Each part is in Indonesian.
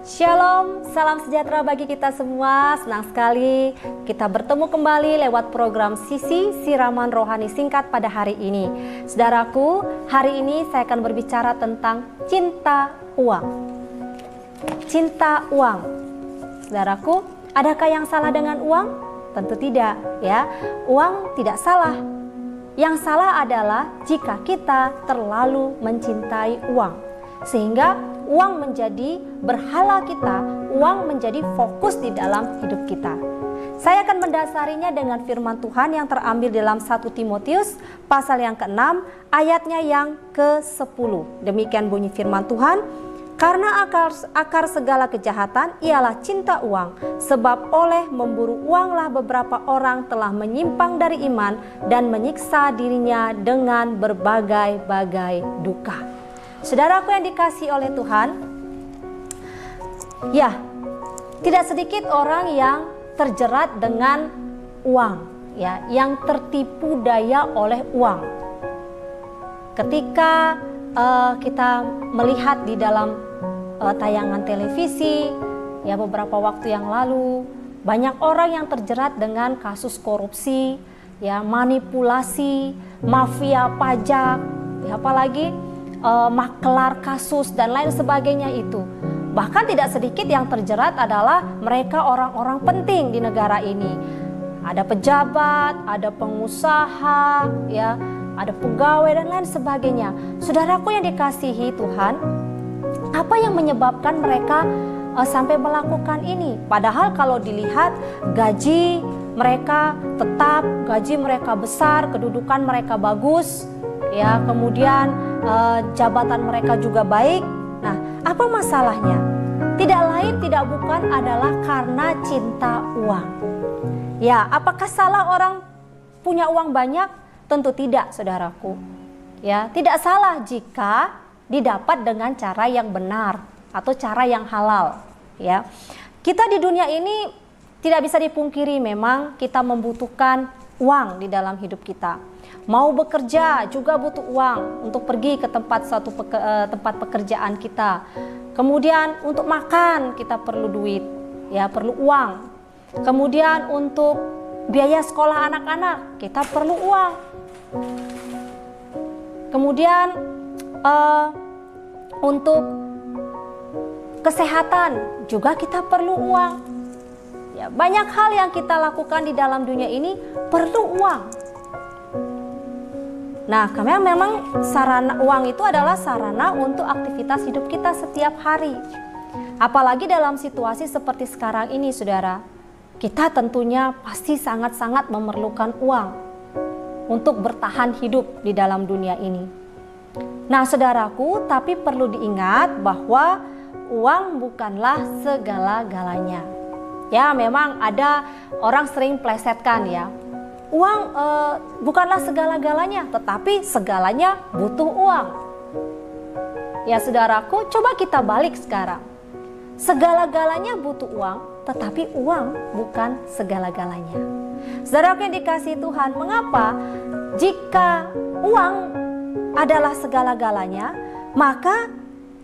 Shalom, salam sejahtera bagi kita semua. Senang sekali kita bertemu kembali lewat program Sisi Siraman Rohani Singkat pada hari ini. Saudaraku, hari ini saya akan berbicara tentang cinta uang. Cinta uang. Saudaraku, adakah yang salah dengan uang? Tentu tidak, ya. Uang tidak salah. Yang salah adalah jika kita terlalu mencintai uang, sehingga uang menjadi berhala kita, uang menjadi fokus di dalam hidup kita. Saya akan mendasarinya dengan firman Tuhan yang terambil dalam 1 Timotius pasal yang ke-6 ayatnya yang ke-10. Demikian bunyi firman Tuhan, karena akar segala kejahatan ialah cinta uang, sebab oleh memburu uanglah beberapa orang telah menyimpang dari iman dan menyiksa dirinya dengan berbagai-bagai duka. Saudaraku yang dikasihi oleh Tuhan, ya, tidak sedikit orang yang terjerat dengan uang, ya, yang tertipu daya oleh uang. Ketika kita melihat di dalam tayangan televisi, ya, beberapa waktu yang lalu, banyak orang yang terjerat dengan kasus korupsi, ya, manipulasi, mafia pajak, ya, apalagi makelar kasus dan lain sebagainya itu. Bahkan tidak sedikit yang terjerat adalah mereka orang-orang penting di negara ini. Ada pejabat, ada pengusaha, ya, ada pegawai dan lain sebagainya. Saudaraku yang dikasihi Tuhan, apa yang menyebabkan mereka sampai melakukan ini? Padahal kalau dilihat gaji mereka tetap, gaji mereka besar, kedudukan mereka bagus, ya, kemudian jabatan mereka juga baik. Nah, apa masalahnya? Tidak lain tidak bukan adalah karena cinta uang. Ya, apakah salah orang punya uang banyak? Tentu tidak, saudaraku. Ya, tidak salah jika didapat dengan cara yang benar atau cara yang halal. Ya, kita di dunia ini tidak bisa dipungkiri memang kita membutuhkan uang di dalam hidup kita. Mau bekerja juga butuh uang untuk pergi ke tempat tempat pekerjaan kita. Kemudian untuk makan kita perlu duit, ya, perlu uang. Kemudian untuk biaya sekolah anak-anak kita perlu uang. Kemudian untuk kesehatan juga kita perlu uang. Ya, banyak hal yang kita lakukan di dalam dunia ini perlu uang. Nah, karena memang sarana uang itu adalah sarana untuk aktivitas hidup kita setiap hari. Apalagi dalam situasi seperti sekarang ini, saudara, kita tentunya pasti sangat-sangat memerlukan uang untuk bertahan hidup di dalam dunia ini. Nah, saudaraku, tapi perlu diingat bahwa uang bukanlah segala-galanya. Ya, memang ada orang sering plesetkan, ya. Uang bukanlah segala-galanya, tetapi segalanya butuh uang. Ya, saudaraku, coba kita balik sekarang. Segala-galanya butuh uang, tetapi uang bukan segala-galanya. Saudaraku yang dikasihi Tuhan, mengapa jika uang adalah segala-galanya, maka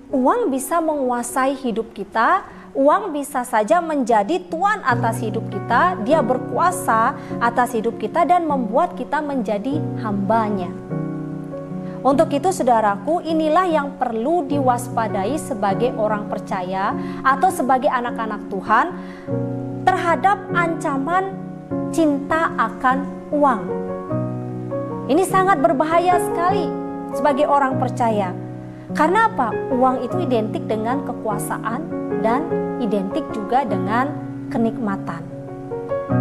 uang bisa menguasai hidup kita? Uang bisa saja menjadi tuan atas hidup kita, dia berkuasa atas hidup kita dan membuat kita menjadi hambanya. Untuk itu, saudaraku, inilah yang perlu diwaspadai sebagai orang percaya atau sebagai anak-anak Tuhan terhadap ancaman cinta akan uang. Ini sangat berbahaya sekali sebagai orang percaya. Karena apa? Uang itu identik dengan kekuasaan dan identik juga dengan kenikmatan.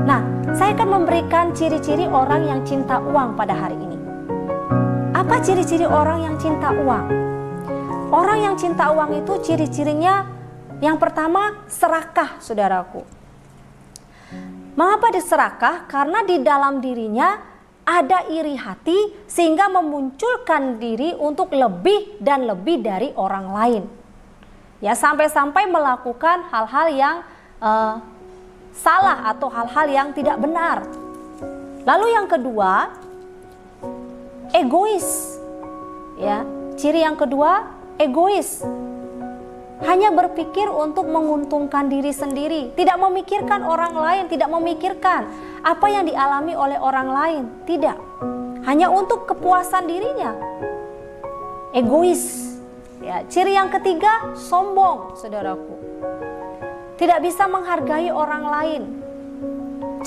Nah, saya akan memberikan ciri-ciri orang yang cinta uang pada hari ini. Apa ciri-ciri orang yang cinta uang? Orang yang cinta uang itu ciri-cirinya yang pertama serakah, saudaraku. Mengapa diserakah? Karena di dalam dirinya ada iri hati sehingga memunculkan diri untuk lebih dan lebih dari orang lain. Ya, sampai-sampai melakukan hal-hal yang salah atau hal-hal yang tidak benar. Lalu yang kedua, egois. Ya, ciri yang kedua, egois. hanya berpikir untuk menguntungkan diri sendiri, tidak memikirkan orang lain, tidak memikirkan apa yang dialami oleh orang lain, tidak. Hanya untuk kepuasan dirinya. Egois. Ya, ciri yang ketiga, sombong, saudaraku. Tidak bisa menghargai orang lain.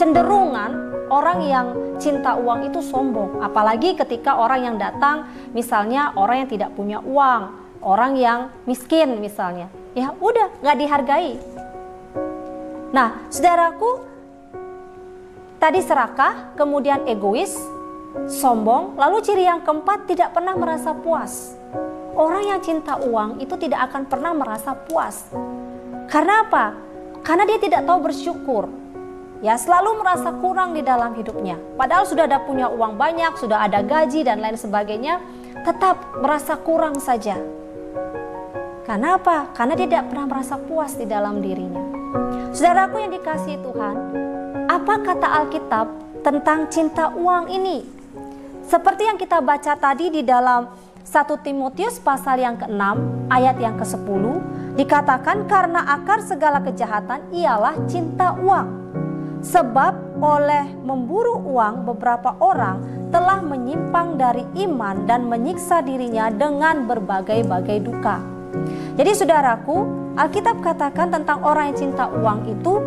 Cenderungan orang yang cinta uang itu sombong, apalagi ketika orang yang datang, misalnya orang yang tidak punya uang, orang yang miskin misalnya, ya udah nggak dihargai. Nah, saudaraku, tadi serakah, kemudian egois, sombong, lalu ciri yang keempat, tidak pernah merasa puas. Orang yang cinta uang itu tidak akan pernah merasa puas. Karena apa? Karena dia tidak tahu bersyukur. Ya, selalu merasa kurang di dalam hidupnya. Padahal sudah ada punya uang banyak, sudah ada gaji dan lain sebagainya, tetap merasa kurang saja. Karena apa? Karena dia tidak pernah merasa puas di dalam dirinya. Saudaraku yang dikasihi Tuhan, apa kata Alkitab tentang cinta uang ini? Seperti yang kita baca tadi di dalam 1 Timotius pasal yang ke-6 ayat yang ke-10, dikatakan karena akar segala kejahatan ialah cinta uang. Sebab oleh memburu uang beberapa orang telah menyimpang dari iman dan menyiksa dirinya dengan berbagai-bagai duka. Jadi saudaraku, Alkitab katakan tentang orang yang cinta uang itu,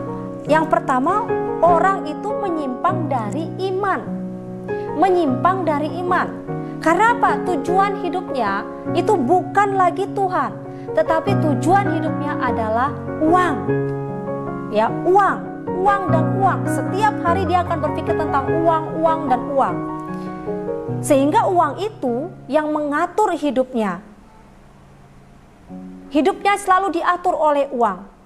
yang pertama, orang itu menyimpang dari iman. Menyimpang dari iman. Karena apa? Tujuan hidupnya itu bukan lagi Tuhan, tetapi tujuan hidupnya adalah uang. Ya, uang dan uang. Setiap hari dia akan berpikir tentang uang dan uang. Sehingga uang itu yang mengatur hidupnya. Hidupnya selalu diatur oleh uang.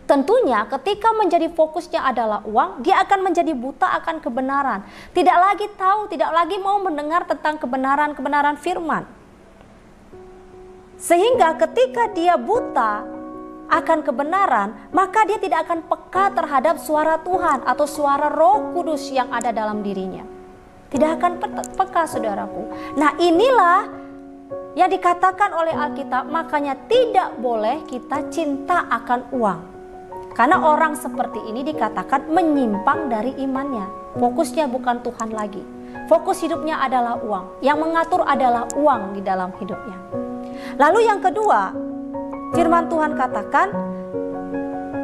Tentunya ketika menjadi fokusnya adalah uang, dia akan menjadi buta akan kebenaran. Tidak lagi tahu, tidak lagi mau mendengar tentang kebenaran firman. Sehingga ketika dia buta akan kebenaran, maka dia tidak akan peka terhadap suara Tuhan atau suara Roh Kudus yang ada dalam dirinya. Tidak akan peka, saudaraku. Nah, inilah yang dikatakan oleh Alkitab, makanya tidak boleh kita cinta akan uang. Karena orang seperti ini dikatakan menyimpang dari imannya. Fokusnya bukan Tuhan lagi. Fokus hidupnya adalah uang. Yang mengatur adalah uang di dalam hidupnya. Lalu yang kedua, firman Tuhan katakan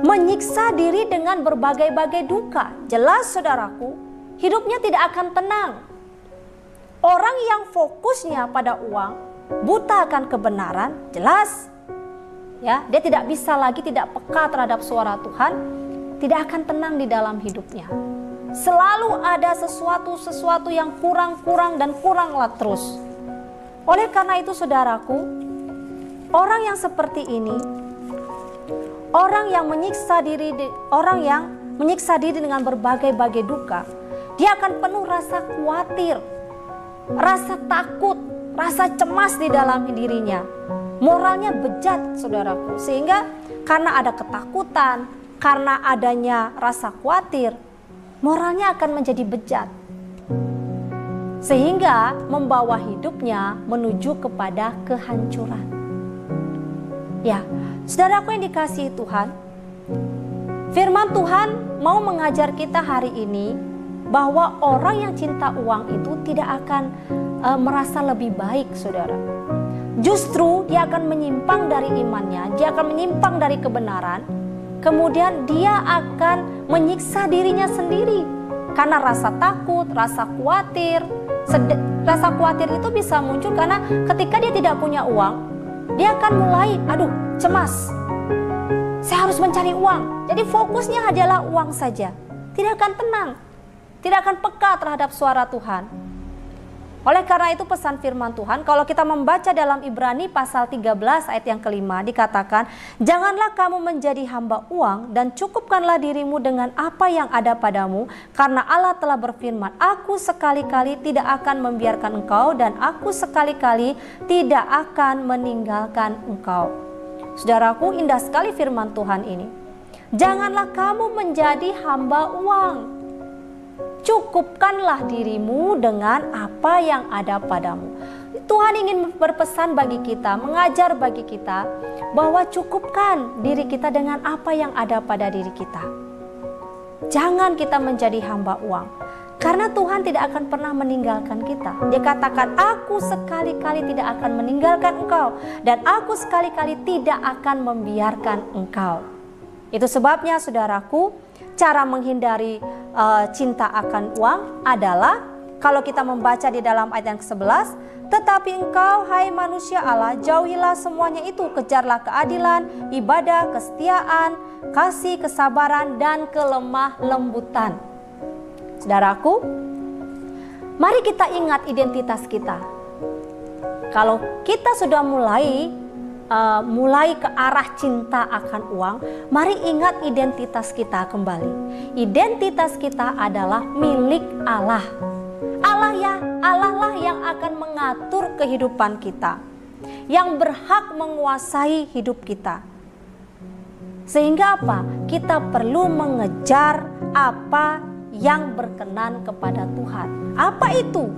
menyiksa diri dengan berbagai-bagai duka. Jelas saudaraku, hidupnya tidak akan tenang. Orang yang fokusnya pada uang, buta akan kebenaran, jelas ya, dia tidak bisa lagi, tidak peka terhadap suara Tuhan, tidak akan tenang di dalam hidupnya. Selalu ada sesuatu yang kurang dan kuranglah terus. Oleh karena itu saudaraku, orang yang seperti ini, orang yang menyiksa diri dengan berbagai-bagai duka, dia akan penuh rasa khawatir, rasa takut, rasa cemas di dalam dirinya. Moralnya bejat, saudaraku. Sehingga karena ada ketakutan, karena adanya rasa khawatir, moralnya akan menjadi bejat. Sehingga membawa hidupnya menuju kepada kehancuran. Ya, saudaraku yang dikasihi Tuhan, firman Tuhan mau mengajar kita hari ini bahwa orang yang cinta uang itu tidak akan merasa lebih baik, saudara. Justru dia akan menyimpang dari imannya, dia akan menyimpang dari kebenaran, kemudian dia akan menyiksa dirinya sendiri karena rasa takut, rasa khawatir. Rasa khawatir itu bisa muncul karena ketika dia tidak punya uang, dia akan mulai, cemas. Saya harus mencari uang. Jadi fokusnya adalah uang saja. Tidak akan tenang, tidak akan peka terhadap suara Tuhan. Oleh karena itu pesan firman Tuhan, kalau kita membaca dalam Ibrani pasal 13 ayat yang kelima, dikatakan, janganlah kamu menjadi hamba uang dan cukupkanlah dirimu dengan apa yang ada padamu, karena Allah telah berfirman, aku sekali-kali tidak akan membiarkan engkau dan aku sekali-kali tidak akan meninggalkan engkau. Saudaraku, indah sekali firman Tuhan ini. Janganlah kamu menjadi hamba uang. Cukupkanlah dirimu dengan apa yang ada padamu. Tuhan ingin berpesan bagi kita, mengajar bagi kita bahwa cukupkan diri kita dengan apa yang ada pada diri kita. Jangan kita menjadi hamba uang, karena Tuhan tidak akan pernah meninggalkan kita. Dia katakan, aku sekali-kali tidak akan meninggalkan engkau, dan aku sekali-kali tidak akan membiarkan engkau. Itu sebabnya saudaraku, cara menghindari cinta akan uang adalah, kalau kita membaca di dalam ayat yang ke-11, tetapi engkau, hai manusia Allah, jauhilah semuanya itu, kejarlah keadilan, ibadah, kesetiaan, kasih, kesabaran, dan kelemah lembutan. Saudaraku, mari kita ingat identitas kita. Kalau kita sudah mulai ke arah cinta akan uang, mari ingat identitas kita kembali. Identitas kita adalah milik Allah. Allah lah yang akan mengatur kehidupan kita, yang berhak menguasai hidup kita. Sehingga apa? Kita perlu mengejar apa yang berkenan kepada Tuhan. Apa itu?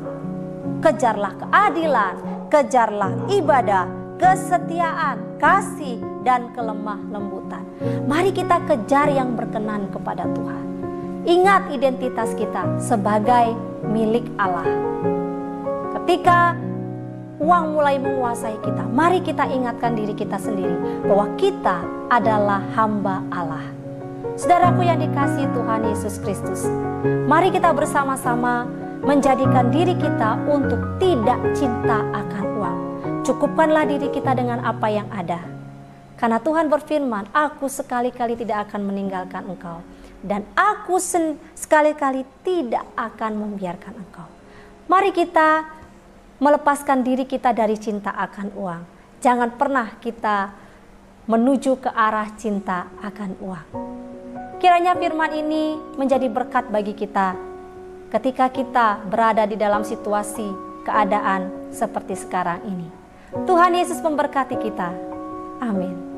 Kejarlah keadilan, kejarlah ibadah, kesetiaan, kasih, dan kelemah lembutan. Mari kita kejar yang berkenan kepada Tuhan. Ingat identitas kita sebagai milik Allah. Ketika uang mulai menguasai kita, mari kita ingatkan diri kita sendiri bahwa kita adalah hamba Allah. Saudaraku yang dikasihi Tuhan Yesus Kristus, mari kita bersama-sama menjadikan diri kita untuk tidak cinta akan uang. Cukupkanlah diri kita dengan apa yang ada. Karena Tuhan berfirman, aku sekali-kali tidak akan meninggalkan engkau, dan aku sekali-kali tidak akan membiarkan engkau. Mari kita melepaskan diri kita dari cinta akan uang. Jangan pernah kita menuju ke arah cinta akan uang. Kiranya firman ini menjadi berkat bagi kita ketika kita berada di dalam situasi keadaan seperti sekarang ini. Tuhan Yesus memberkati kita. Amin.